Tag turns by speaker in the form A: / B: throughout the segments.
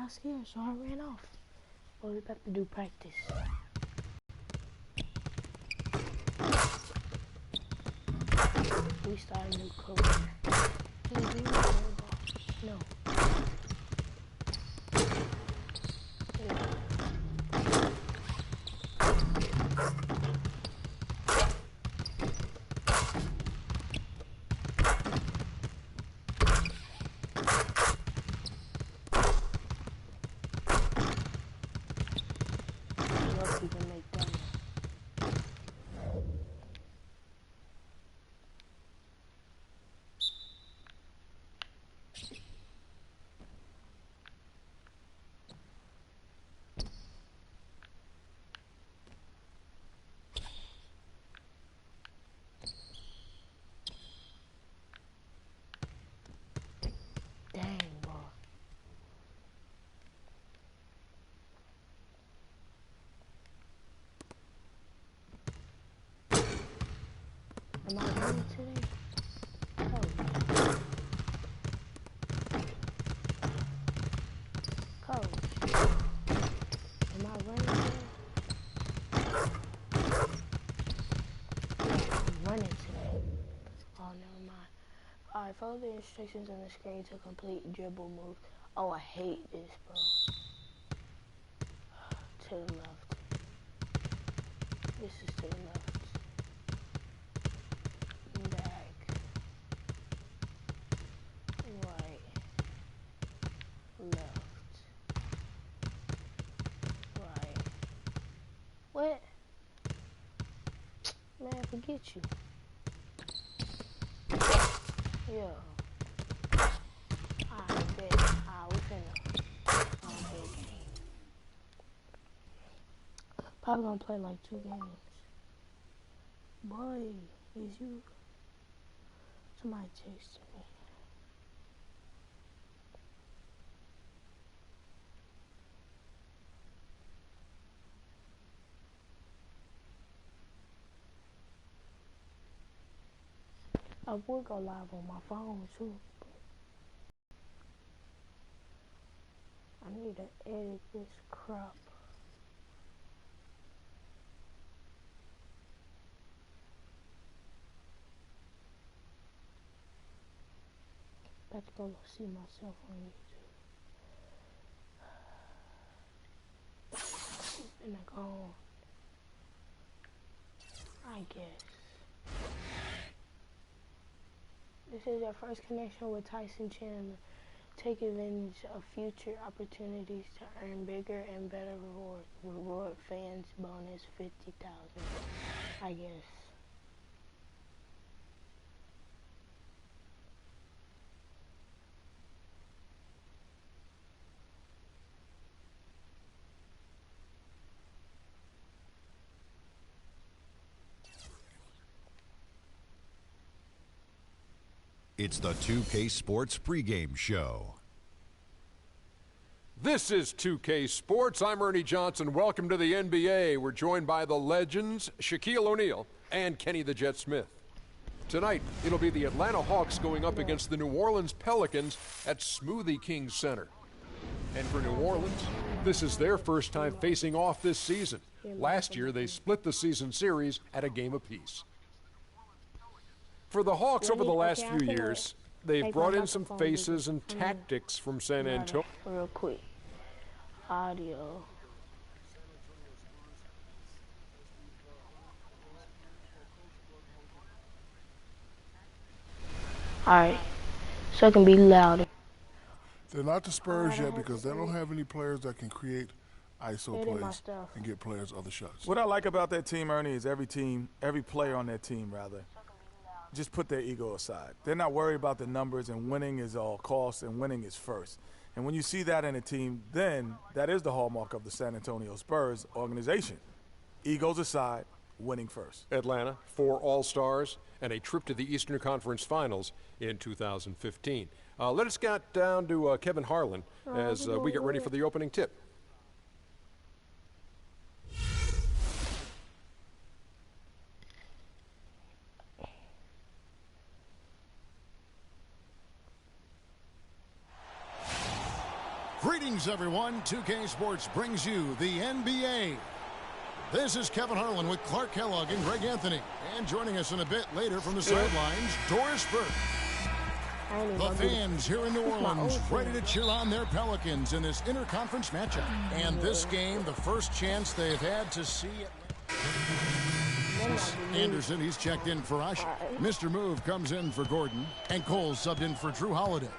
A: got scared, so I ran off. But we about to do practice. We start a new career. Can you bring me the no. You can make that. Dang, boy. Am I running today? Coach. Am I running today? Yeah, I'm running today. Oh, never mind. Alright, follow the instructions on the screen to complete dribble moves. Oh, I hate this, bro. To the left. This is to the left. Back. Right. Left. Right. What? Man, forget you. Yo. I bet. We finna. Okay. Probably gonna play like 2 games. Boy, is you. Somebody texted me. I would go live on my phone too. I need to edit this crop. About to go see myself on YouTube. And I go, I guess. This is your first connection with Tyson Chandler. Take advantage of future opportunities to earn bigger and better rewards. Reward fans bonus 50,000. I guess.
B: It's the 2K Sports pregame show.
C: This is 2K Sports. I'm Ernie Johnson. Welcome to the NBA. We're joined by the legends Shaquille O'Neal and Kenny the Jet Smith. Tonight, it'll be the Atlanta Hawks going up against the New Orleans Pelicans at Smoothie King Center. And for New Orleans, this is their first time facing off this season. Last year, they split the season series at a game apiece. For the Hawks over the last few years, they've brought in some faces and tactics from San Antonio.
A: Real quick. Audio. Alright. So it can be louder.
D: They're not the Spurs yet because they don't have any players that can create ISO plays and get players other shots.
E: What I like about that team, Ernie, is every player on that team, just put their ego aside. They're not worried about the numbers, and winning is all cost, and winning is first. And when you see that in a team, then that is the hallmark of the San Antonio Spurs organization. Egos aside, winning first.
C: Atlanta, 4 All-Stars, and a trip to the Eastern Conference Finals in 2015. Let us get down to Kevin Harlan as we get ready for the opening tip.
B: Greetings
F: Greetings, everyone. 2K Sports brings you the NBA. This is Kevin Harlan with Clark Kellogg and Greg Anthony. And joining us in a bit later from the sidelines, Doris Burke. The fans here in New Orleans ready to cheer on their Pelicans in this interconference matchup. And this game, the first chance they've had to see it. Anderson, he's checked in for Usher. Mr. Move comes in for Gordon. And Cole subbed in for Drew Holiday.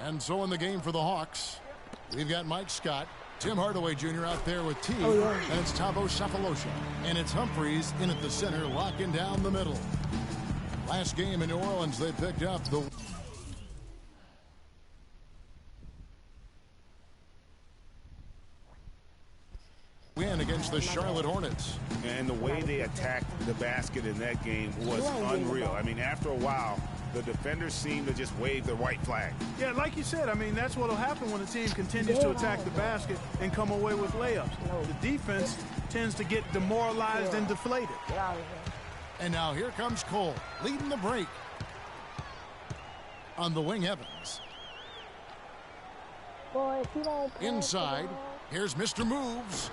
F: And so in the game for the Hawks, we've got Mike Scott, Tim Hardaway Jr. out there with T, and it's Thabo Sefolosha. And it's Humphreys in at the center, locking down the middle. Last game in New Orleans, they picked up the win against the Charlotte Hornets.
G: And the way they attacked the basket in that game was unreal. I mean, after a while, the defenders seemed to just wave the white flag.
H: Yeah, like you said, I mean, that's what will happen when a team continues to attack the basket and come away with layups. The defense tends to get demoralized and deflated.
F: And now here comes Cole, leading the break. On the wing, Evans.
A: Boy, if you don't
F: inside, here's Mr. Moves.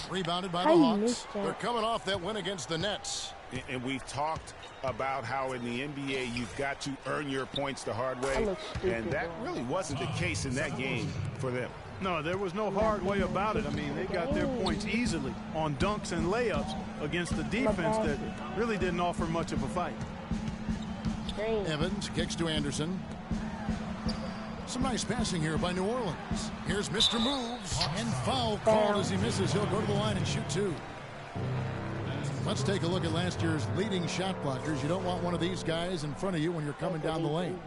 F: Rebounded by the Hawks. They're coming off that win against the Nets.
G: And we've talked about how in the NBA you've got to earn your points the hard way. And that really wasn't the case in that game for them.
H: No, there was no hard way about it. I mean, they got their points easily on dunks and layups against the defense that really didn't offer much of a fight.
F: Evans kicks to Anderson. Some nice passing here by New Orleans. Here's Mr. Moves. And foul called as he misses. He'll go to the line and shoot two. Let's take a look at last year's leading shot blockers. You don't want one of these guys in front of you when you're coming down the lane.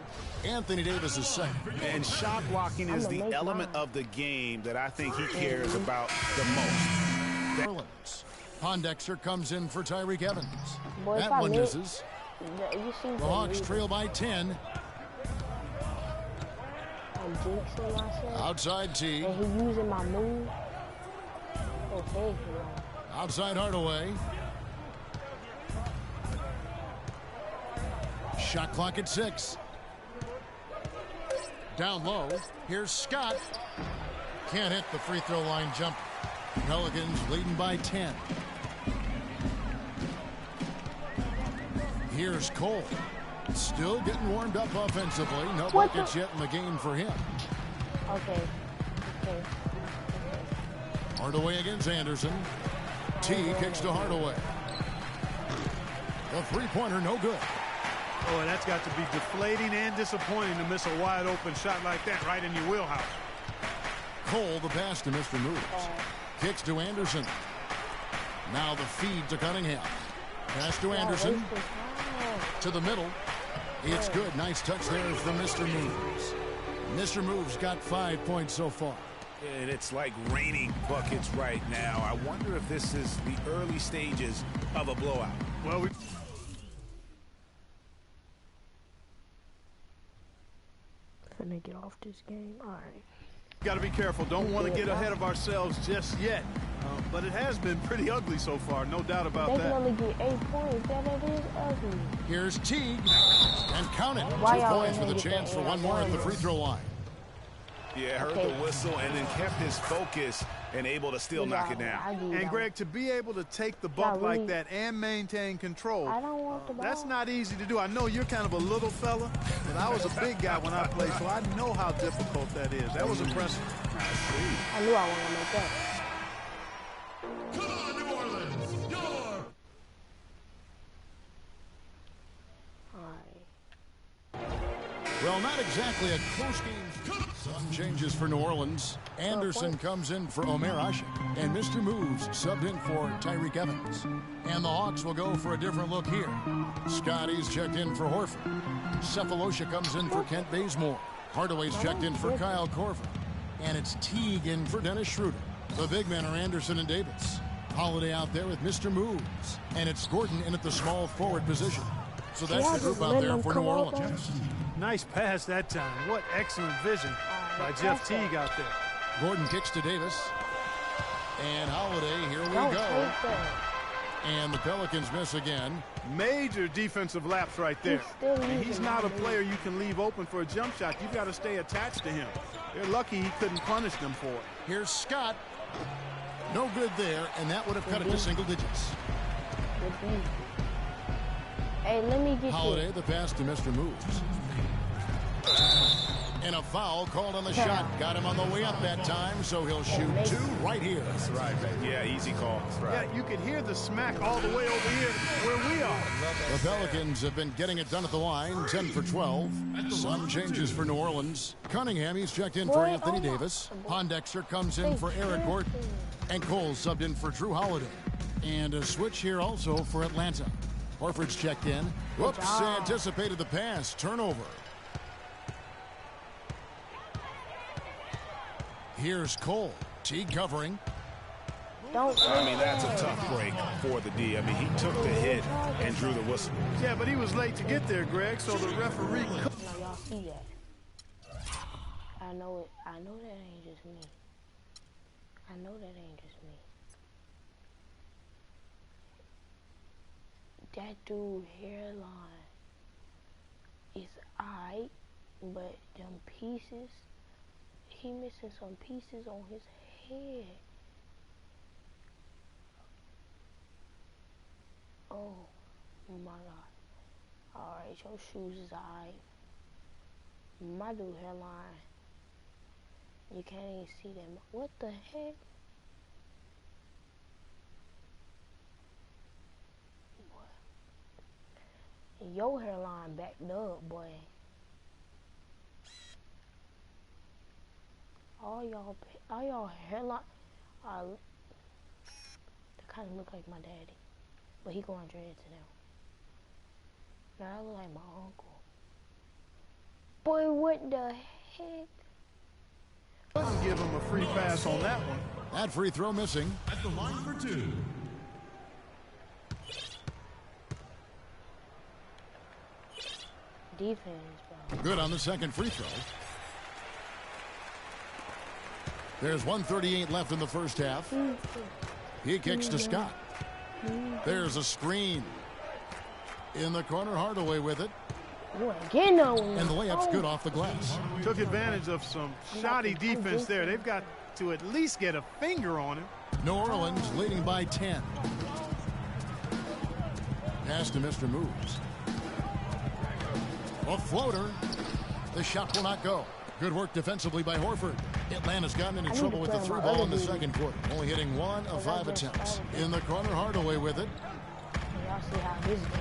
F: Anthony Davis is second.
G: And shot blocking is the element of the game that I think he cares about the most.
F: New Orleans. Pondexter comes in for Tyreke Evans. That one misses. The Hawks trail by 10. Outside T.
A: And he using my move. Okay.
F: Outside Hardaway. Shot clock at 6. Down low. Here's Scott. Can't hit the free throw line jumper. Pelicans leading by 10. Here's Cole. Still getting warmed up offensively. No buckets yet in the game for him.
A: Okay.
F: Hardaway against Anderson. T kicks to Hardaway. The three-pointer no good.
H: Oh, that's got to be deflating and disappointing to miss a wide-open shot like that right in your wheelhouse.
F: Cole, the pass to Mr. Moves. Kicks to Anderson. Now the feed to Cunningham. Pass to Anderson. To the middle. It's good. Nice touch there from Mr. Moves. Mr. Moves got 5 points so far.
G: And it's like raining buckets right now. I wonder if this is the early stages of a blowout.
H: Well,
A: finna get off this game. All right.
H: Got to be careful. Don't want to get ahead of ourselves just yet. But it has been pretty ugly so far, no doubt about that.
A: They can only get 8 points, and it is ugly.
F: Here's Teague, and count it. 2 points with a chance for one more at the free throw line.
G: Yeah, heard the whistle and then kept his focus and able to still knock it down.
H: And Greg, to be able to take the bump like that and maintain control, that's not easy to do. I know you're kind of a little fella, but I was a big guy when I played, so I know how difficult that is. That was impressive.
A: I knew I wanted to make that.
F: Come on, New Orleans, your... Well, not exactly a close game. Some changes for New Orleans. Anderson comes in for Omer Asik. And Mr. Moves subbed in for Tyreke Evans. And the Hawks will go for a different look here. Scotty's checked in for Horford. Sefolosha comes in for Kent Bazemore. Hardaway's checked in for Kyle Korver. And it's Teague in for Dennis Schroeder. The big men are Anderson and Davis. Holiday out there with Mr. Moves. And it's Gordon in at the small forward position. So that's the group out there for New Orleans.
H: Nice pass that time. What excellent vision by Jeff Teague out there.
F: Gordon kicks to Davis. And Holiday, here we go. And the Pelicans miss again.
H: Major defensive lapse right there. He's not a player you can leave open for a jump shot. You've got to stay attached to him. They're lucky he couldn't punish them for it.
F: Here's Scott. No good there, and that would have cut it to single digits.
A: Hey, let me get
F: Holiday, the pass to Mr. Moves. And a foul called on the shot. Got him on the way up that time, so he'll shoot 2 right here.
G: That's right, man. Yeah, easy call. That's right.
H: Yeah, you can hear the smack all the way over here where we are.
F: The Pelicans have been getting it done at the line, 10 for 12. Some changes for New Orleans. Cunningham, he's checked in for Anthony Davis. Pondexter comes in for Eric Gordon. And Cole subbed in for Drew Holiday. And a switch here also for Atlanta. Horford's checked in. Whoops, anticipated the pass. Turnover. Here's Cole. Teague covering.
G: I mean, that's a tough break for the D. I mean, he took the hit and drew the whistle.
H: Yeah, but he was late to get there, Greg, so the referee...
A: Now, y'all see that. I know it. I know that ain't just me. I know that ain't just me. That dude hairline is aight, but them pieces, he missing some pieces on his head. Oh my God. Alright, your shoes is aight. My dude hairline, you can't even see them. What the heck? Your hairline backed up, boy. All y'all hairline, they kind of look like my daddy, but he going dread to them. Now I look like my uncle. Boy, what the heck?
H: Doesn't give him a free pass on that one.
F: That free throw missing.
I: At the line for 2.
A: Defense, bro.
F: Good on the second free throw. There's 1:38 left in the first half. He kicks to Scott. There's a screen. In the corner, Hardaway with it.
A: And
F: the layup's good off the glass.
H: Took advantage of some shoddy defense there. They've got to at least get a finger on him.
F: New Orleans leading by 10. Pass to Mr. Moves. A floater. The shot will not go. Good work defensively by Horford. Atlanta's gotten into trouble with the 3 ball in the second quarter. Only hitting 1 of 5 attempts. In the corner, Hardaway with it.
A: Y'all see how his game.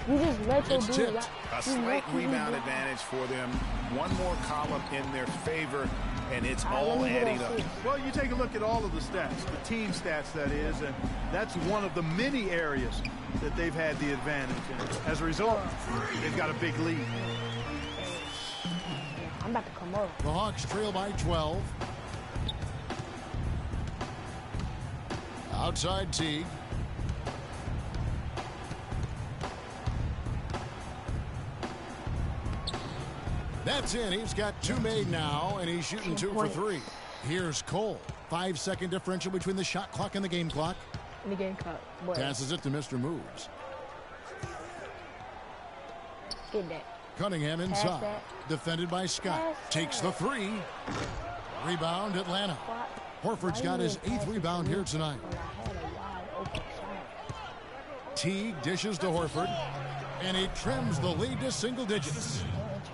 A: You just let your dude.
G: A slight rebound advantage for them. One more column in their favor, and it's all adding up.
H: Well, you take a look at all of the stats, the team stats, that is, and that's one of the many areas that they've had the advantage. And as a result, they've got a big lead.
A: I'm about to come up.
F: The Hawks trail by 12. Outside Teague. That's in. He's got 2 made now, and he's shooting 2 for 3. Here's Cole. 5-second differential between the shot clock and the game clock.
A: The game clock.
F: Passes it to Mr. Moves.
A: Get that.
F: Cunningham inside. Defended by Scott. Takes the 3. Rebound, Atlanta. Horford's got his 8th rebound here tonight. Teague dishes to Horford, and he trims the lead to single digits.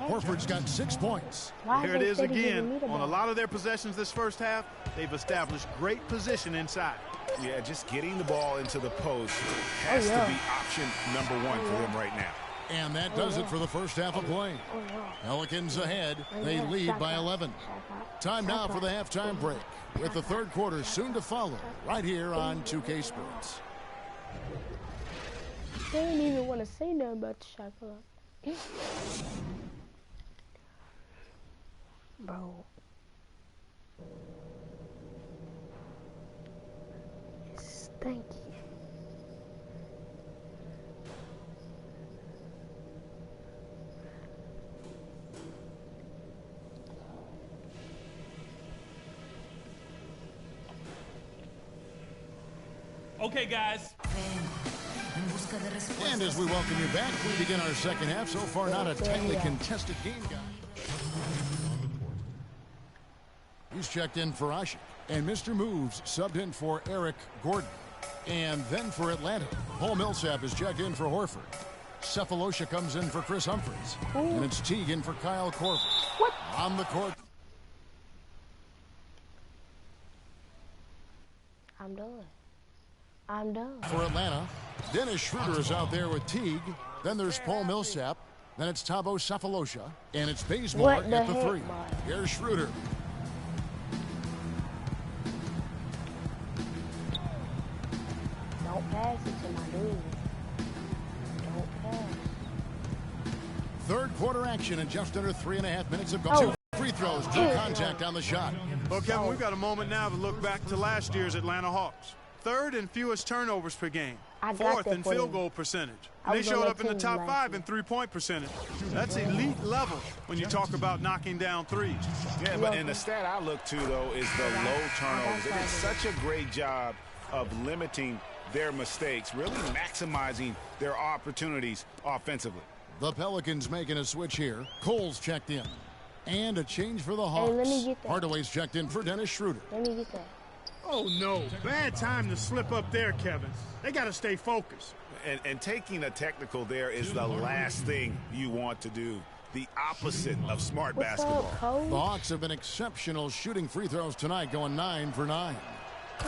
F: Horford's got 6 points.
H: Here it is again. On a lot of their possessions this first half, they've established great position inside.
G: Yeah, just getting the ball into the post has to be option number 1 for them right now.
F: And that does it for the first half of play. Pelicans ahead. They lead by 11. Time now for the halftime break, with the third quarter soon to follow, right here on 2K Sports.
A: They didn't even want to say nothing about the shot clock. Bro. It's stinky.
I: Okay, guys.
F: And as we welcome you back, we begin our second half. So far, not a tightly contested game, guys. He's checked in for Asik. And Mr. Moves subbed in for Eric Gordon. And then for Atlanta, Paul Millsap is checked in for Horford. Cephalosha comes in for Chris Humphries. And it's Teague in for Kyle Korver.
A: What?
F: On the court.
A: I'm done. I'm done.
F: For Atlanta, Dennis Schroeder is out there with Teague. Then there's Paul Millsap. Then it's Thabo Cephalosha. And it's Bazemore at the three. Here's Schroeder.
A: Don't pass it to my dude. Don't pass.
F: Third quarter action in just under 3.5 minutes of golf. 2 free throws, no contact on the shot.
H: Well, Kevin, we've got a moment now to look back to last year's Atlanta Hawks. Third and fewest turnovers per game. Fourth in field goal percentage. And they showed up in the top 5 in three-point percentage. That's elite level when you talk about knocking down threes.
G: Yeah, but and the stat I look to, though, is the low turnovers. They did such a great job of limiting their mistakes, really maximizing their opportunities offensively.
F: The Pelicans making a switch here. Cole's checked in. And a change for the Hawks.
A: Hey, let me get that.
F: Hardaway's checked in for Dennis Schroeder.
A: Let me get that.
J: Oh, no. Bad time to slip up there, Kevin. They got to stay focused.
G: And taking a technical there is the last thing you want to do. The opposite of smart basketball.
F: The Hawks have been exceptional shooting free throws tonight, going 9 for 9.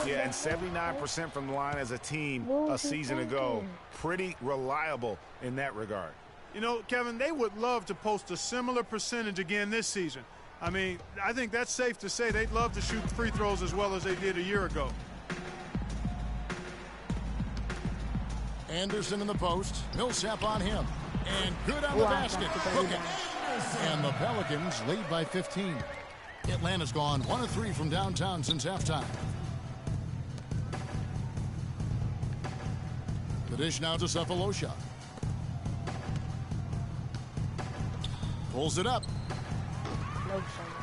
G: Yeah, and 79% from the line as a team a season ago. Pretty reliable in that regard.
H: You know, Kevin, they would love to post a similar percentage again this season. I mean, I think that's safe to say they'd love to shoot free throws as well as they did a year ago.
F: Anderson in the post. Millsap on him. And good on the basket. Cook it. And the Pelicans lead by 15. Atlanta's gone 1 of 3 from downtown since halftime. The dish now to Cephalosha. Pulls it up.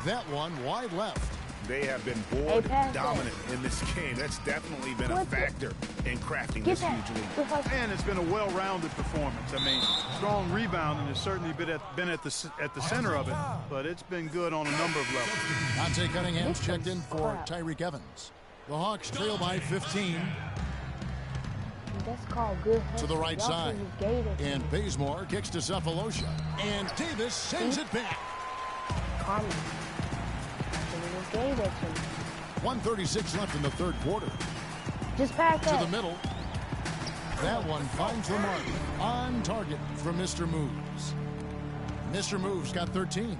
F: That one wide left.
G: They have been board dominant in this game. That's definitely been a factor in crafting this huge lead.
H: And it's been a well-rounded performance. I mean, strong rebounding has certainly been at the center of it, but it's been good on a number of levels.
F: Dante Cunningham's checked in for Tyreke Evans. The Hawks trail by 15.
A: That's called good
F: to the right side. And Bazemore kicks to Cephalosha. And Davis sends it back. 1:36 left in the third quarter.
A: Just pass that.
F: To the middle. That one finds the mark. On target from Mr. Moves. Mr. Moves got 13.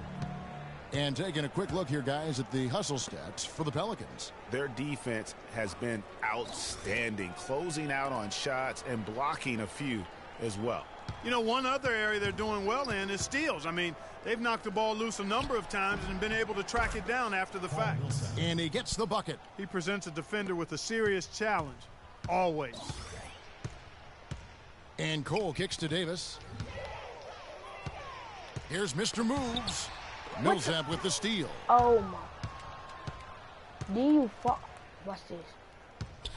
F: And taking a quick look here, guys, at the hustle stats for the Pelicans.
G: Their defense has been outstanding, closing out on shots and blocking a few as well.
H: You know, one other area they're doing well in is steals. I mean, they've knocked the ball loose a number of times and been able to track it down after the fact.
F: And he gets the bucket.
H: He presents a defender with a serious challenge, always.
F: And Cole kicks to Davis. Here's Mr. Moves. Millsap with the steal.
A: Oh, my. Do you fuck? Watch this.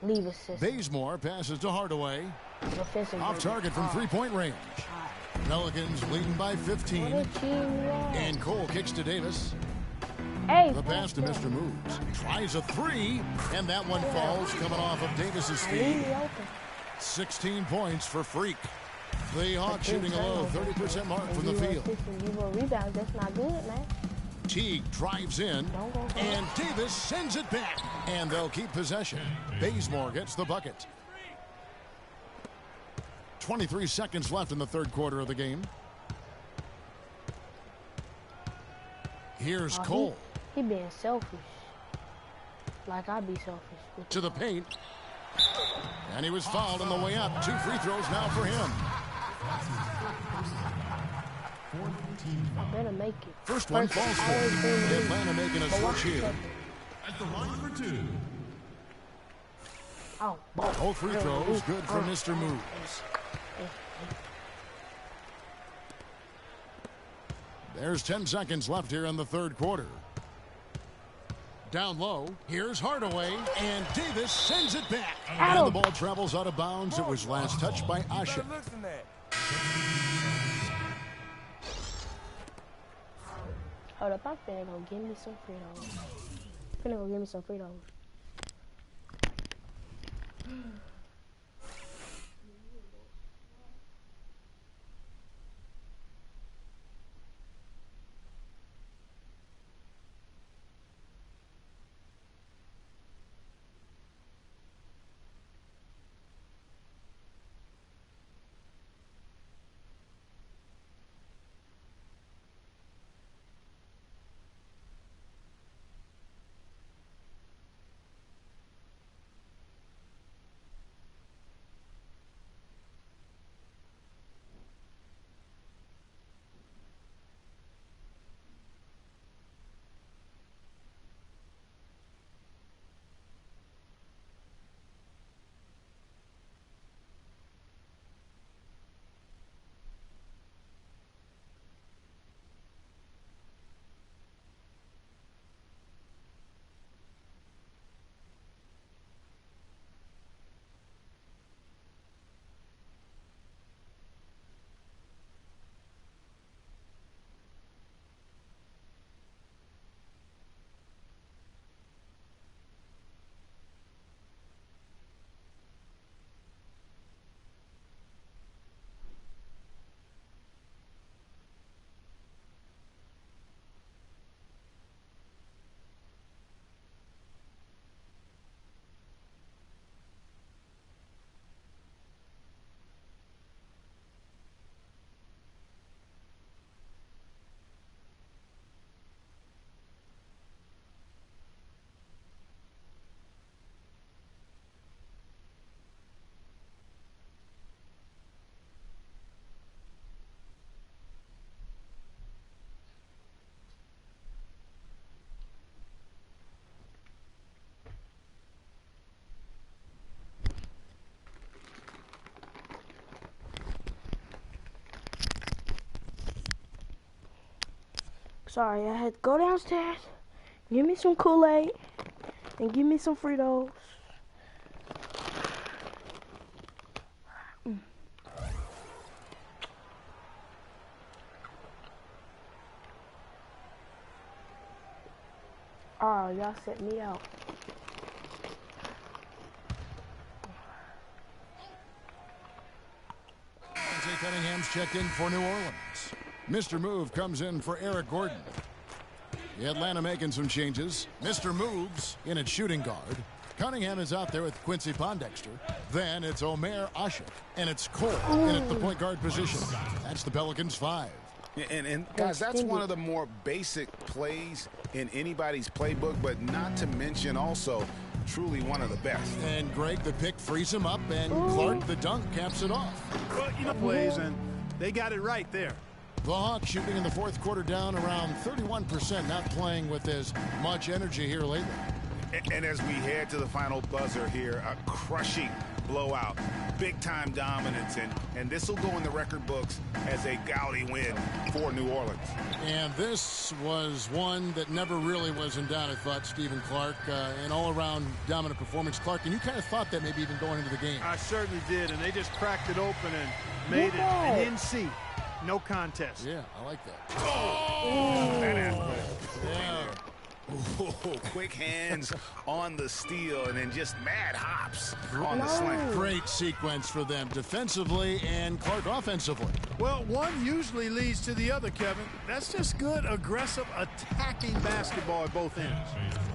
A: Leave assist.
F: Bazemore passes to Hardaway. Off target from three-point range. Pelicans leading by 15. And Cole kicks to Davis.
A: Hey,
F: the pass to Mr. Moves. Tries a three, and that one falls coming off of Davis's feet. 16 points for Freak. The Hawks shooting a low 30% mark from the field.
A: That's not good, man.
F: Teague drives in, and Davis sends it back. And they'll keep possession. Bazemore gets the bucket. 23 seconds left in the third quarter of the game. Here's Cole.
A: He being selfish. Like I be selfish.
F: To the paint. And he was fouled on the way up. 2 free throws now for him.
A: I better make it.
F: First one falls for him. Atlanta making a switch here.
K: At the line for 2.
A: Oh,
F: both free throws good for Mr. Moves. There's 10 seconds left here in the third quarter. Down low, here's Hardaway, and Davis sends it back. And the ball travels out of bounds. It was last touched by Asha.
A: Hold up, I'm finna go give me some Fritos. Sorry, I had to go downstairs, give me some Kool-Aid, and give me some Fritos. Oh, y'all set me out.
F: Dante Cunningham's checked in for New Orleans. Mr. Move comes in for Eric Gordon. Atlanta making some changes. Mr. Moves in at shooting guard. Cunningham is out there with Quincy Pondexter. Then it's Omer Ashik. And it's Cole in at the point guard position. That's the Pelicans 5.
G: And guys, that's one of the more basic plays in anybody's playbook, but not to mention also truly one of the best.
F: And Greg, the pick frees him up, and Clark, the dunk, caps it off.
H: Well, you know, plays, and they got it right there.
F: The Hawks shooting in the fourth quarter down around 31%, not playing with as much energy here lately.
G: And as we head to the final buzzer here, a crushing blowout, big-time dominance, and this will go in the record books as a gaudy win for New Orleans.
F: And this was one that never really was in doubt, I thought, Stephen Clark, an all-around dominant performance. Clark, and you kind of thought that maybe even going into the game.
H: I certainly did, and they just cracked it open and made it an NC. No contest.
F: Yeah, I like that.
G: Oh! That athletic.
F: Yeah.
G: Ooh, quick hands on the steal and then just mad hops on the slam.
F: Great sequence for them defensively and Clark offensively.
H: Well, one usually leads to the other, Kevin. That's just good, aggressive, attacking basketball at both ends.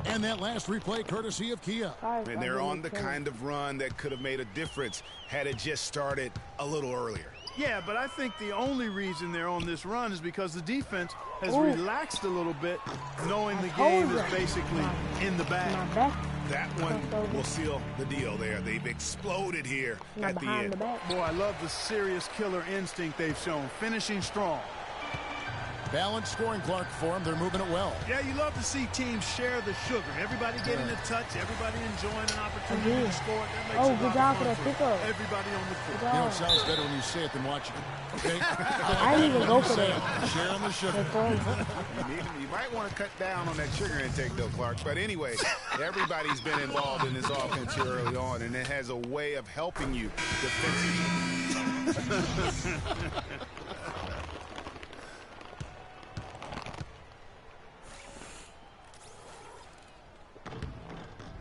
F: And that last replay courtesy of Kia.
G: And they're on the kind of run that could have made a difference had it just started a little earlier.
H: Yeah, but I think the only reason they're on this run is because the defense has relaxed a little bit, knowing the game is basically in the bag.
G: That one will seal the deal there. They've exploded here at the end.
H: Boy, I love the serious killer instinct they've shown, finishing strong.
F: Balanced scoring, Clark, for them. They're moving it well.
H: Yeah, you love to see teams share the sugar. Everybody getting a touch, everybody enjoying an opportunity to score. That makes
A: good job for the pickup.
H: Everybody on the court.
F: You know, it sounds better when you say it than watching it. Okay?
A: I didn't even go for that.
F: Sharing the sugar.
G: You might want to cut down on that sugar intake, though, Clark. But anyway, everybody's been involved in this offense here early on, and it has a way of helping you defensively.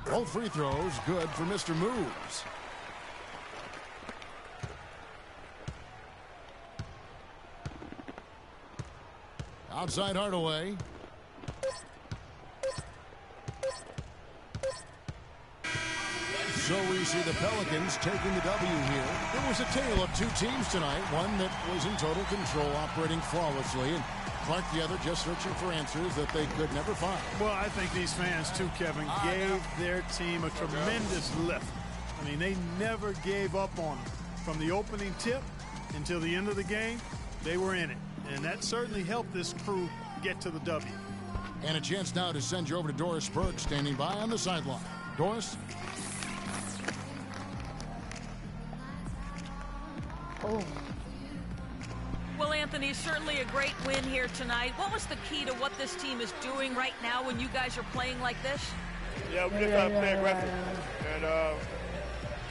F: Both free throws good for Mr. Moves. Outside Hardaway. So we see the Pelicans taking the W here. It was a tale of two teams tonight. One that was in total control, operating flawlessly, and Clark, the other, just searching for answers that they could never find.
H: Well, I think these fans, too, Kevin, gave their team a tremendous lift. I mean, they never gave up on them. From the opening tip until the end of the game, they were in it. And that certainly helped this crew get to the W.
F: And a chance now to send you over to Doris Burke, standing by on the sideline. Doris?
A: Oh.
I: Well, Anthony, certainly a great win here tonight. What was the key to what this team is doing right now when you guys are playing like this?
L: Yeah, we just got to play aggressive.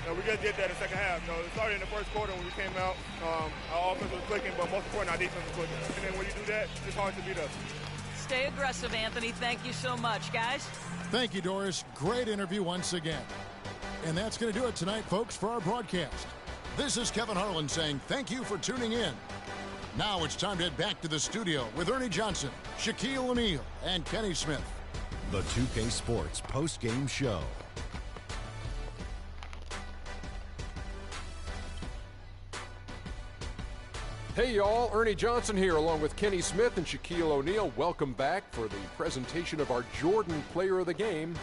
L: And we just did that in the second half. It started in the first quarter when we came out. Our offense was clicking, but most important, our defense was clicking. And then when you do that, it's hard to beat us.
I: Stay aggressive, Anthony. Thank you so much, guys.
F: Thank you, Doris. Great interview once again. And that's going to do it tonight, folks, for our broadcast. This is Kevin Harlan saying thank you for tuning in. Now it's time to head back to the studio with Ernie Johnson, Shaquille O'Neal, and Kenny Smith.
B: The 2K Sports post-game show.
C: Hey, y'all. Ernie Johnson here along with Kenny Smith and Shaquille O'Neal. Welcome back for the presentation of our Jordan Player of the Game,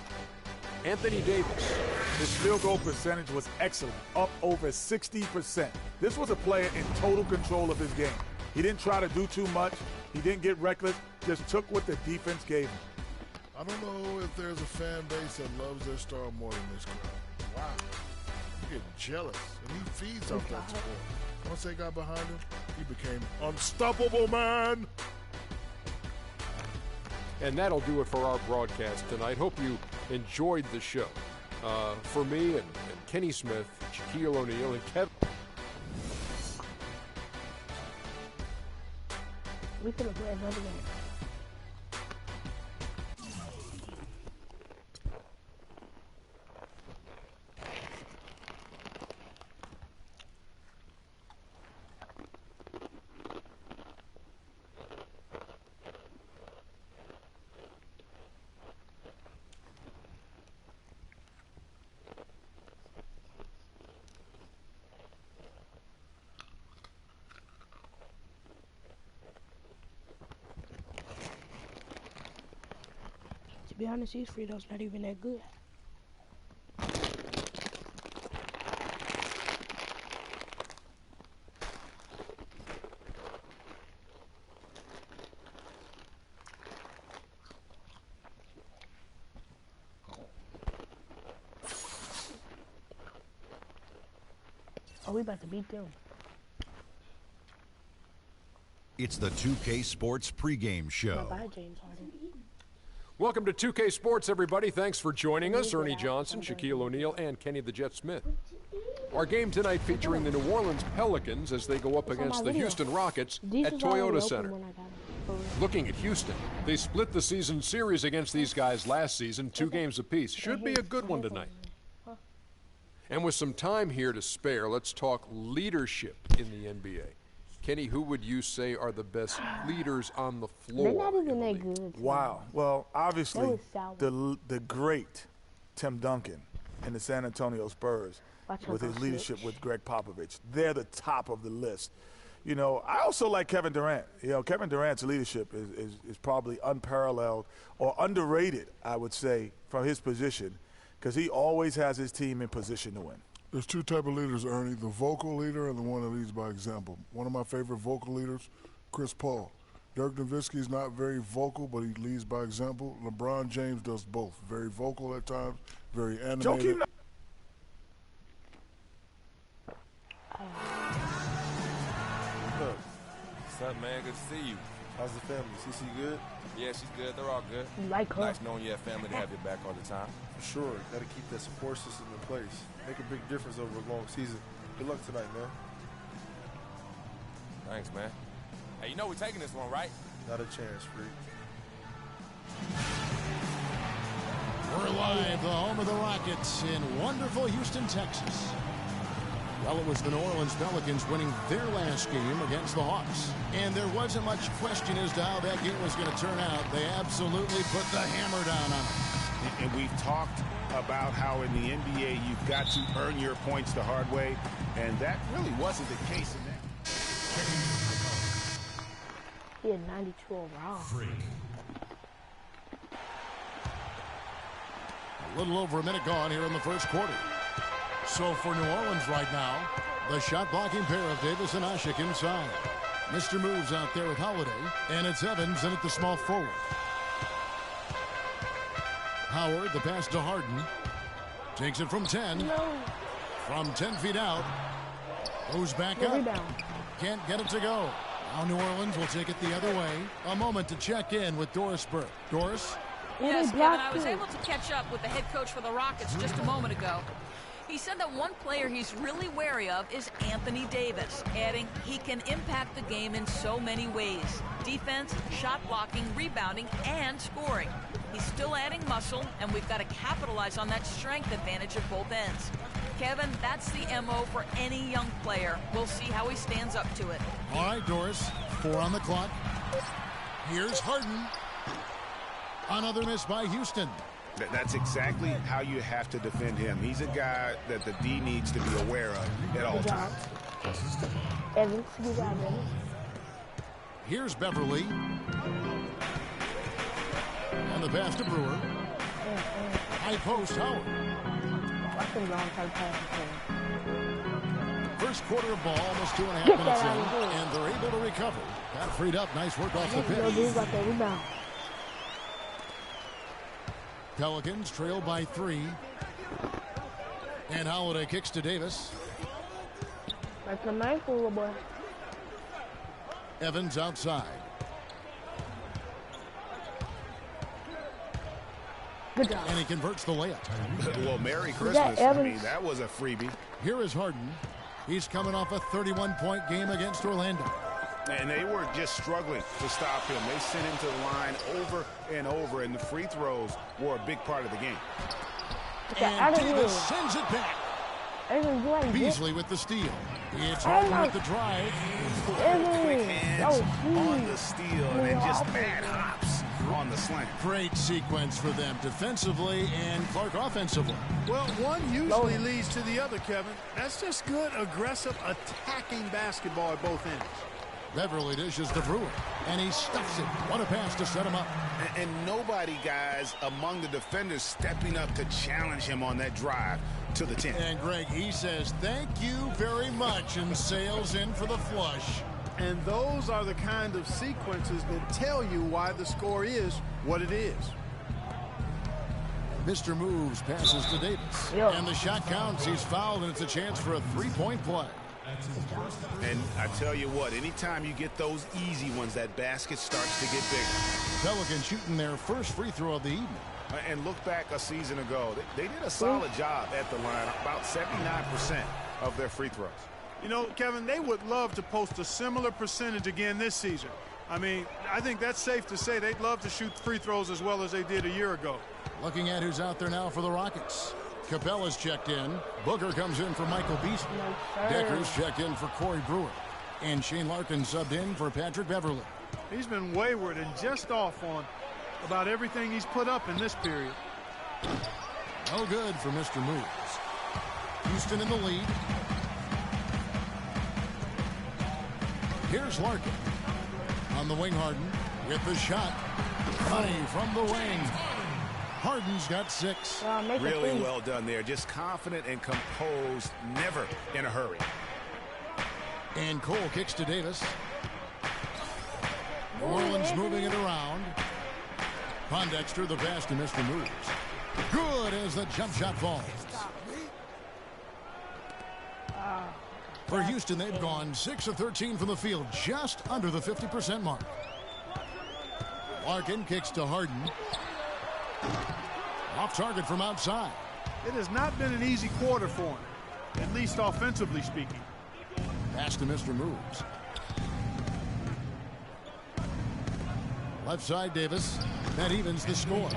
C: Anthony Davis.
E: His field goal percentage was excellent, up over 60%. This was a player in total control of his game. He didn't try to do too much. He didn't get reckless, just took what the defense gave him.
D: I don't know if there's a fan base that loves their star more than this crowd. Wow. You get jealous, and he feeds off that support. Once they got behind him, he became unstoppable, man.
C: And that'll do it for our broadcast tonight. Hope you enjoyed the show. For me and Kenny Smith, Shaquille O'Neal, and Kevin.
A: We could have played another game. To be honest, these Fritos not even that good. Oh, we about to beat them.
B: It's the 2K Sports pregame show.
A: Bye, James Harden.
C: Welcome to 2K Sports, everybody. Thanks for joining us. Ernie Johnson, Shaquille O'Neal, and Kenny the Jet Smith. Our game tonight featuring the New Orleans Pelicans as they go up against the Houston Rockets at Toyota Center. Looking at Houston, they split the season series against these guys last season, 2 games apiece. Should be a good one tonight. And with some time here to spare, let's talk leadership in the NBA. Kenny, who would you say are the best leaders on the floor?
A: They're not even that good.
E: Wow. Well, obviously, the great Tim Duncan and the San Antonio Spurs with his leadership with Greg Popovich. They're the top of the list. You know, I also like Kevin Durant. You know, Kevin Durant's leadership is probably unparalleled or underrated, I would say, from his position, because he always has his team in position to win.
D: There's 2 types of leaders, Ernie, the vocal leader and the one that leads by example. One of my favorite vocal leaders, Chris Paul. Dirk Nowitzki is not very vocal, but he leads by example. LeBron James does both. Very vocal at times, very animated.
E: What's
M: up, man? Good to see you.
N: How's the family? Cece good?
M: Yeah, she's good. They're all good.
A: Like her.
M: Nice knowing you have family to have your back all the time.
N: For sure. Got to keep that support system in place. Make a big difference over a long season. Good luck tonight, man.
M: Thanks, man. Hey, you know we're taking this one, right?
N: Not a chance, Freak.
F: We're live, the home of the Rockets in wonderful Houston, Texas. Well, it was the New Orleans Pelicans winning their last game against the Hawks. And there wasn't much question as to how that game was going to turn out. They absolutely put the hammer down on them.
G: And we've talked about how in the NBA you've got to earn your points the hard way. And that really wasn't the case in that.
A: He had 92 overall.
F: A little over a minute gone here in the first quarter. So for New Orleans right now, the shot-blocking pair of Davis and Asik inside. Mr. Moves out there with Holiday, and it's Evans in at the small forward. Howard, the pass to Harden. Takes it from 10.
A: No.
F: From 10 feet out. Goes back up.
A: Rebound.
F: Can't get it to go. Now New Orleans will take it the other way. A moment to check in with Doris Burke. Doris?
I: Yes, Kevin, I was able to catch up with the head coach for the Rockets just a moment ago. He said that one player he's really wary of is Anthony Davis, adding he can impact the game in so many ways. Defense, shot blocking, rebounding, and scoring. He's still adding muscle, and we've got to capitalize on that strength advantage at both ends. Kevin, that's the MO for any young player. We'll see how he stands up to it.
F: All right, Doris, 4 on the clock. Here's Harden. Another miss by Houston.
G: That's exactly how you have to defend him. He's a guy that the D needs to be aware of at all times.
A: Evans, good job, Evans.
F: Here's Beverly. And the pass to Brewer. High post, Howard. First quarter of ball, almost 2.5 minutes in, and they're able to recover. Got freed up. Nice work off the pitch. Pelicans trail by 3. And Holiday kicks to Davis.
A: That's a nice little boy.
F: Evans outside.
A: Good job.
F: And he converts the layup.
G: Well, Merry Christmas. I mean, that was a freebie.
F: Here is Harden. He's coming off a 31-point game against Orlando.
G: And they were just struggling to stop him. They sent him to the line over and over, and the free throws were a big part of the game.
F: And Davis sends it back. Beasley with the steal. It's Harden with the drive.
G: Quick hands on the steal, and then just mad hops on the slant.
F: Great sequence for them defensively and Clark offensively.
H: Well, one usually leads to the other, Kevin. That's just good, aggressive, attacking basketball at both ends.
F: Beverly dishes to Brewer, and he stuffs it. What a pass to set him up.
G: And nobody, guys, among the defenders stepping up to challenge him on that drive to the 10.
F: And, Greg, he says, thank you very much, and sails in for the flush.
H: And those are the kind of sequences that tell you why the score is what it is.
F: Mr. Moves passes to Davis. And the shot counts. He's fouled, and it's a chance for a three-point play.
G: And I tell you what, anytime you get those easy ones, that basket starts to get bigger.
F: Pelicans shooting their first free throw of the evening.
G: And look back a season ago. They did a solid job at the line, about 79% of their free throws.
J: You know, Kevin, they would love to post a similar percentage again this season. I mean, I think that's safe to say they'd love to shoot free throws as well as they did a year ago.
F: Looking at who's out there now for the Rockets. Capella's checked in. Booker comes in for Michael Beasley. Decker's checked in for Corey Brewer. And Shane Larkin subbed in for Patrick Beverly.
J: He's been wayward and just off on about everything he's put up in this period.
F: No good for Mr. Moves. Houston in the lead. Here's Larkin. On the wing, Harden with the shot. Money from the wing. Harden's got 6.
G: Really well done there. Just confident and composed, never in a hurry.
F: And Cole kicks to Davis. New Orleans moving it around. Pondexter, the pass to Mr. Moves. Good as the jump shot falls. For Houston, they've gone 6 of 13 from the field, just under the 50% mark. Larkin kicks to Harden. Off target from outside.
J: It has not been an easy quarter for him, at least offensively speaking.
F: Pass to Mr. Moves. Left side, Davis. That evens the score.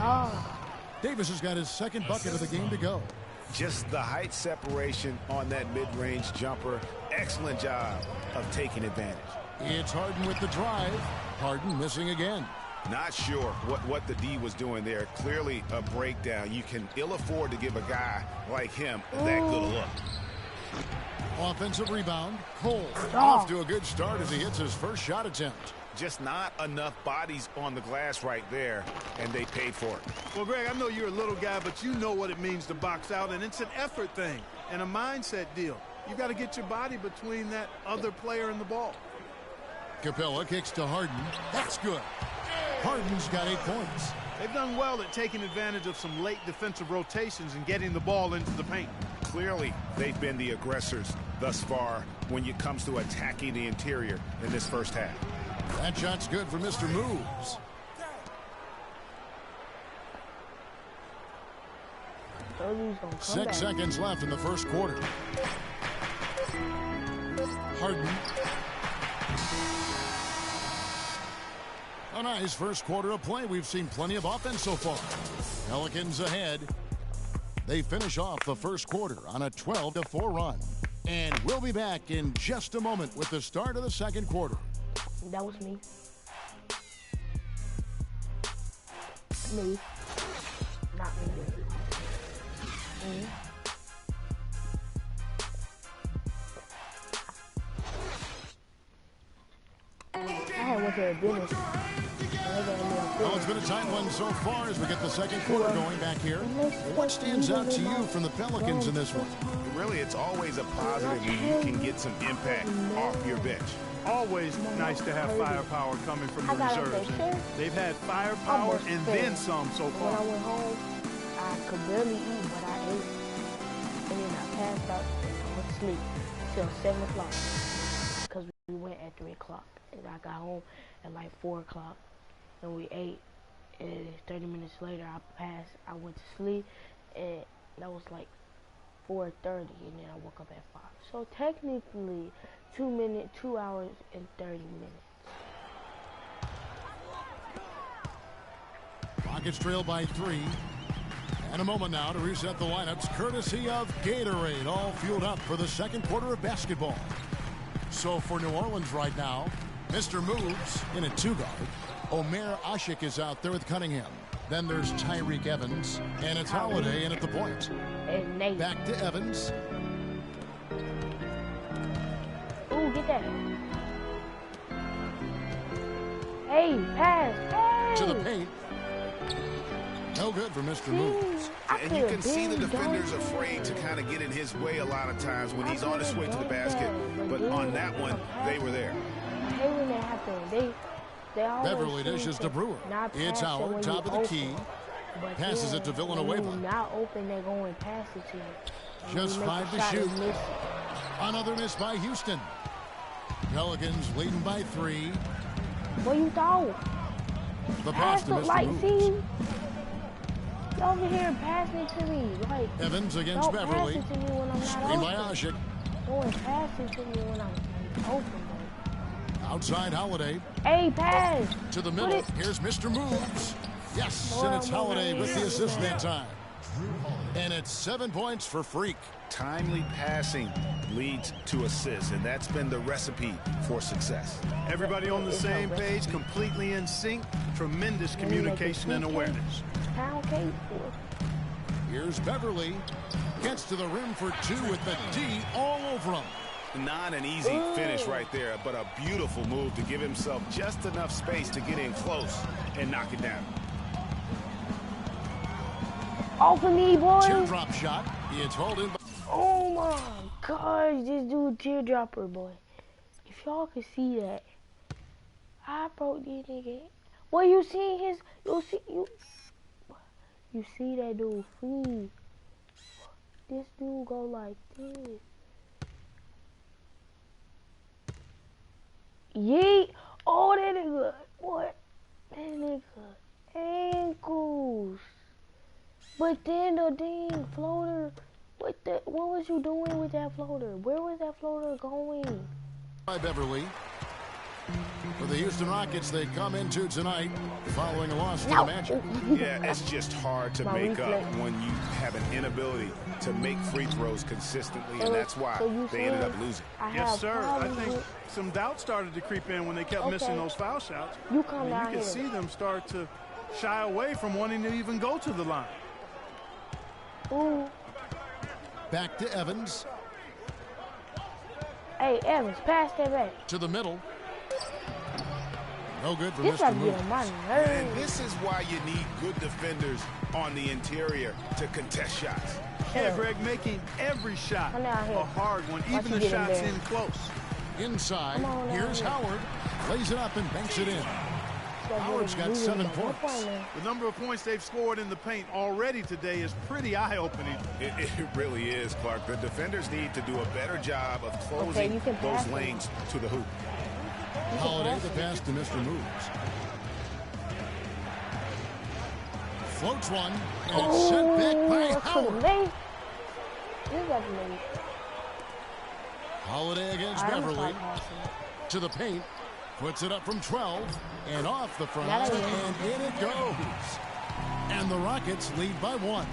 F: Davis has got his second bucket of the game to go.
G: Just the height separation on that mid-range jumper. Excellent job of taking advantage.
F: It's Harden with the drive. Harden missing again.
G: Not sure what the D was doing there. Clearly a breakdown. You can ill afford to give a guy like him that good a look.
F: Offensive rebound. Cole off to a good start as he hits his first shot attempt.
G: Just not enough bodies on the glass right there, and they paid for it.
J: Well, Greg, I know you're a little guy, but you know what it means to box out, and it's an effort thing and a mindset deal. You got to get your body between that other player and the ball.
F: Capella kicks to Harden. That's good. Harden's got 8 points.
J: They've done well at taking advantage of some late defensive rotations and getting the ball into the paint.
G: Clearly, they've been the aggressors thus far when it comes to attacking the interior in this first half.
F: That shot's good for Mr. Moves. Six seconds left in the first quarter. Harden. A nice first quarter of play. We've seen plenty of offense so far. Pelicans ahead. They finish off the first quarter on a 12-4 run. And we'll be back in just a moment with the start of the second quarter.
A: That was me. Me. Not me. I had went to a dentist.
F: Well, it's been a tight one so far as we get the second quarter going back here. What stands out to you from the Pelicans in this one?
G: Really, it's always a positive when you can get some impact off your bench.
J: Always nice to have firepower coming from the reserves. They've had firepower and then some so far.
A: When I went home, I could barely eat, but I ate. And then I passed out and went to sleep till 7 o'clock. Because we went at 3 o'clock. And I got home at like 4 o'clock. And we ate. And 30 minutes later, I went to sleep. And that was like 4:30. And then I woke up at 5. So technically, 2 hours and 30 minutes.
F: Rockets trail by 3. And a moment now to reset the lineups, courtesy of Gatorade, all fueled up for the second quarter of basketball. So for New Orleans right now, Mr. Moves in a 2-guard. Omer Ashik is out there with Cunningham. Then there's Tyreke Evans, and it's Holiday in at the point. Back to Evans.
A: Ooh, get that. Hey, pass. Hey.
F: To the paint. No good for Mr. Moves.
G: And you can see the defenders afraid to kind of get in his way a lot of times when he's on his way to the basket. But on that one, they were there.
A: Hey, when that happened,
F: Beverly dishes to Brewer. It's Howard, top of the key. Passes it to Villanueva.
A: When you're not open, they're going to pass it to you.
F: Just 5 to shoot. Another miss by Houston. Pelicans leading by 3.
A: What you thought?
F: The pass to Mr. Moves.
A: See? You're over here passing it to me. Like,
F: Evans against Beverly.
A: Pass it to me when I'm not
F: Screen by Ashik.
A: Go and pass it to me when I'm open, though.
F: Outside Holiday.
A: Hey, pass.
F: To the middle. Here's Mr. Moves. Yes, and it's Holiday with the assist that time. And it's 7 points for Freak.
G: Timely passing leads to assists, and that's been the recipe for success.
J: Everybody on the same page, completely in sync. Tremendous communication and awareness.
F: Here's Beverly. Gets to the rim for 2 with the D all over him.
G: Not an easy finish right there, but a beautiful move to give himself just enough space to get in close and knock it down.
A: Off of me, boy.
F: Teardrop shot. It's holding.
A: Oh my gosh, this dude teardropper, boy. If y'all could see that, I broke this nigga. Well, you see his, you see that dude feed. This dude go like this. Yeet. Oh, that nigga. What? That nigga ankles. But then the dang floater. What was you doing with that floater? Where was that floater going?
F: By Beverly. For the Houston Rockets, they come into tonight following a loss to the Magic.
G: Yeah, it's just hard to make up when you have an inability to make free throws consistently, and that's why they ended up losing.
J: Yes, sir. I think some doubt started to creep in when they kept missing those foul shots.
A: You come down
J: here. You can see them start to shy away from wanting to even go to the line.
A: Ooh.
F: Back to Evans.
A: Hey, Evans, pass that back.
F: To the middle. No good for Mr. Moves.
G: And this is why you need good defenders on the interior to contest shots.
J: Yeah, Greg, making every shot a hard one, even the shots in close.
F: Inside, here's Howard. Lays it up and banks it in. Howard's got 7 points.
J: The number of points they've scored in the paint already today is pretty eye-opening.
G: It really is, Clark. The defenders need to do a better job of closing those lanes to the hoop.
F: Holiday, the pass to Mr. Moves. Floats one, and it's sent back by Howard. Holiday against Beverly. To the paint. Puts it up from 12 and off the front, and in it goes. And the Rockets lead by 1.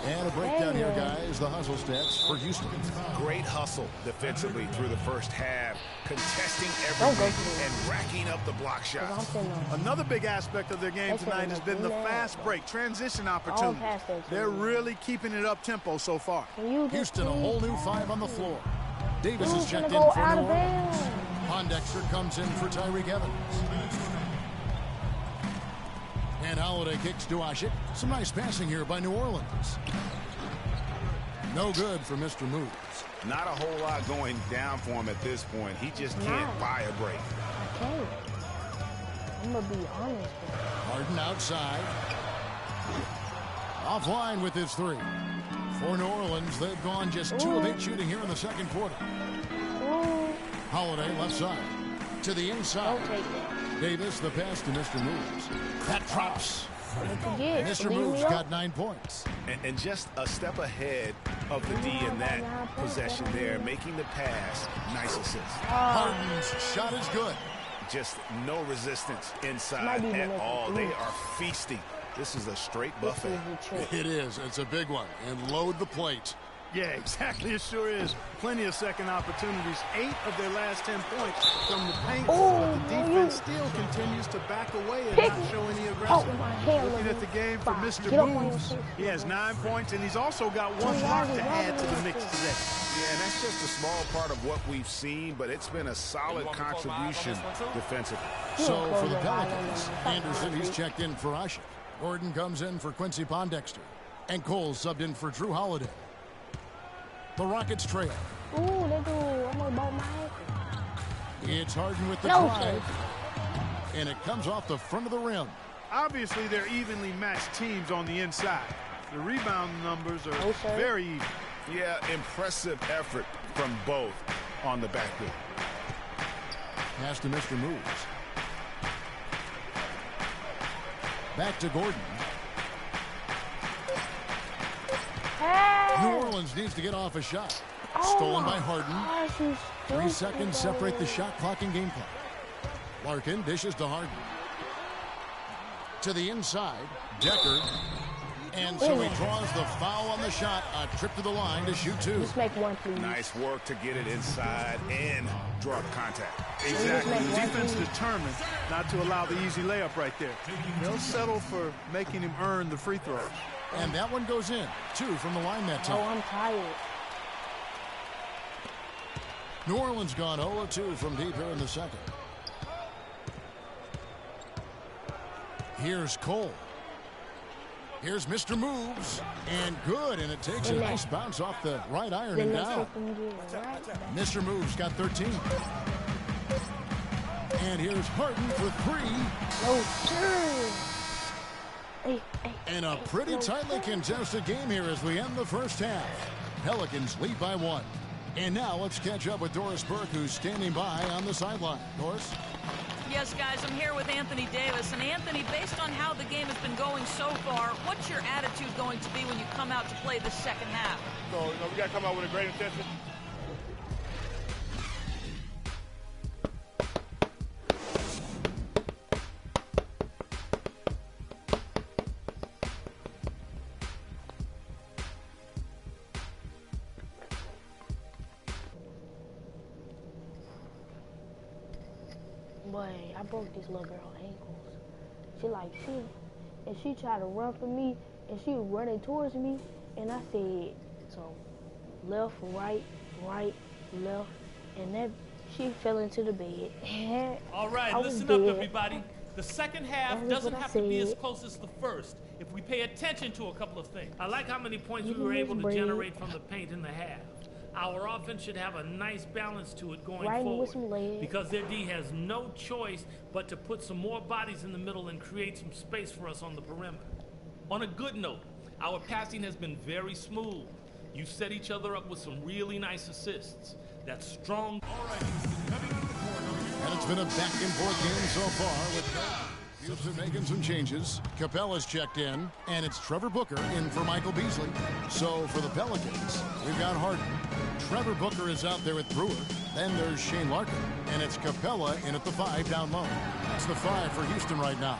F: And a breakdown here, guys. The hustle stats for Houston.
G: Great hustle defensively through the first half, contesting everything and racking up the block shots.
J: Another big aspect of their game tonight has been the fast break, transition opportunities. They're really keeping it up tempo so far.
F: Houston, a whole new 5 on the floor. Davis is checked in for New Orleans. Pondexter comes in for Tyreek Evans. And Holiday kicks to Asik. Some nice passing here by New Orleans. No good for Mr. Moves.
G: Not a whole lot going down for him at this point. He just can't buy a break.
A: Okay. I'm going to be honest with you.
F: Harden outside. Offline with his 3. For New Orleans, they've gone just 2 of 8 shooting here in the second quarter. Holiday left side. To the inside. Davis, the pass to Mr. Moves. That drops. Mr. Moves got 9 points.
G: And just a step ahead of the D in that possession there, making the pass. Nice assist.
F: Harden's shot is good.
G: Just no resistance inside at all. They are feasting. This is a straight buffet.
F: It is. It's a big one. And load the plate.
J: Yeah, exactly. It sure is. Plenty of second opportunities. 8 of their last 10 points from the paint. But the defense still continues to back away and not show any aggression. Looking at the game for Mr. Moves, he has 9 points, and he's also got 1 block to add to the mix today.
G: Yeah, and that's just a small part of what we've seen, but it's been a solid contribution defensively.
F: So for the Pelicans, Anderson, he's checked in for Asik. Gordon comes in for Quincy Pondexter. And Cole subbed in for Drew Holiday. The Rockets trail.
A: Ooh, they do. I'm about my head.
F: It's Harden with the drive. And it comes off the front of the rim.
J: Obviously, they're evenly matched teams on the inside. The rebound numbers are very even.
G: Yeah, impressive effort from both on the backboard.
F: Pass to Mr. Moves. Back to Gordon. New Orleans needs to get off a shot. Stolen by Harden. 3 seconds separate the shot clock and game clock. Larkin dishes to Harden. To the inside, Decker. And so he draws the foul on the shot. A trip to the line to shoot 2.
A: Just make 1, please.
G: Nice work to get it inside and draw the contact.
J: Exactly. The defense determined not to allow the easy layup right there. They'll settle for making him earn the free throws.
F: And that one goes in. 2 from the line that time.
A: Oh, I'm tired.
F: New Orleans gone 0-2 from deep here in the second. Here's Cole. Here's Mr. Moves. And good. And it takes a nice bounce off the right iron and down. Mr. Moves got 13. And here's Harden for three.
A: No, sir. Hey.
F: And a pretty tightly contested game here as we end the first half. Pelicans lead by 1. And now let's catch up with Doris Burke, who's standing by on the sideline. Doris?
I: Yes, guys, I'm here with Anthony Davis. And Anthony, based on how the game has been going so far, what's your attitude going to be when you come out to play the second half?
L: So, we got to come out with a great intensity.
A: Boy, I broke this little girl ankles. She tried to run for me, and she was running towards me, and I said, so left, right, left, and then she fell into the bed.
O: All right, listen up, everybody. The second half doesn't have to be as close as the first if we pay attention to a couple of things. I like how many points we were able to generate from the paint in the half. Our offense should have a nice balance to it going forward because their D has no choice but to put some more bodies in the middle and create some space for us on the perimeter. On a good note, our passing has been very smooth. You set each other up with some really nice assists. That's strong.
F: And it's been a back-and-forth game so far with Houston making some changes. Capella's checked in, and it's Trevor Booker in for Michael Beasley. So for the Pelicans, we've got Harden. Trevor Booker is out there with Brewer. Then there's Shane Larkin, and it's Capella in at the 5 down low. That's the 5 for Houston right now.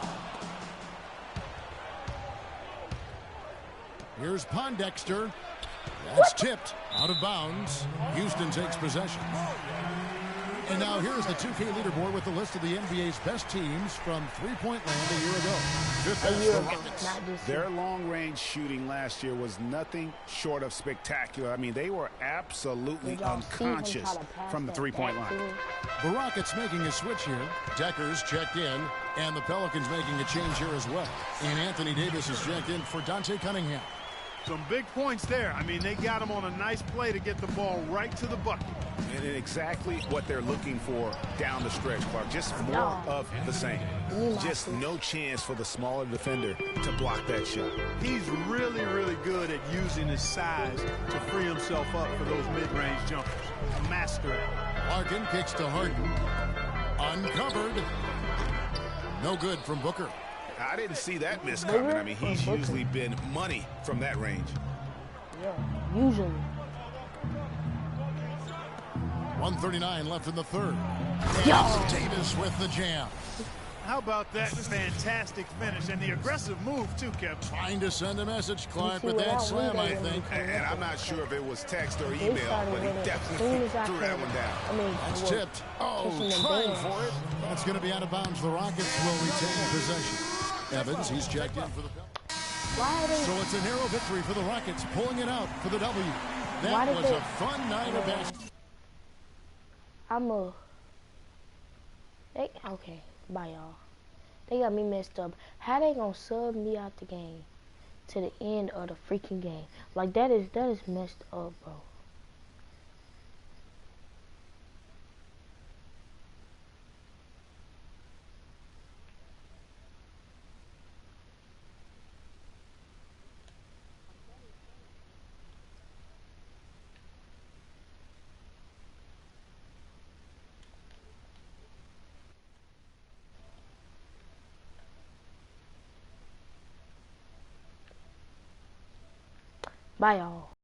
F: Here's Pondexter. That's tipped out of bounds. Houston takes possession. And now here's the 2K leaderboard with the list of the NBA's best teams from three-point land a year ago. Fifth best, the Rockets.
G: Their long-range shooting last year was nothing short of spectacular. I mean, they were absolutely unconscious from the three-point line.
F: The Rockets making a switch here. Decker's checked in, and the Pelicans making a change here as well. And Anthony Davis is checked in for Dante Cunningham.
H: Some big points there. I mean, they got him on a nice play to get the ball right to the bucket.
G: And exactly what they're looking for down the stretch, Clark. Just more of the same. Just no chance for the smaller defender to block that shot.
H: He's really, really good at using his size to free himself up for those mid-range jumpers. A master at it.
F: Larkin kicks to Harden. Uncovered. No good from Booker.
G: I didn't see that miss coming. I mean, he's usually been money from that range.
A: Yeah, usually.
F: 1:39 left in the third. And Davis with the jam.
H: How about that fantastic finish and the aggressive move, too, Kevin?
F: Trying to send a message, Clark, with that slam, I think.
G: And I'm not sure if it was text or email, but he definitely threw that one down.
F: That's tipped. Oh, trying for it. That's going to be out of bounds. The Rockets will retain possession. Evans, he's checked in for the Pelicans. So it's a narrow victory for the Rockets, pulling it out for the W. That was a fun night of basketball.
A: Okay, bye y'all. They got me messed up. How they gonna sub me out the game to the end of the freaking game? Like that is messed up, bro. Bye, y'all.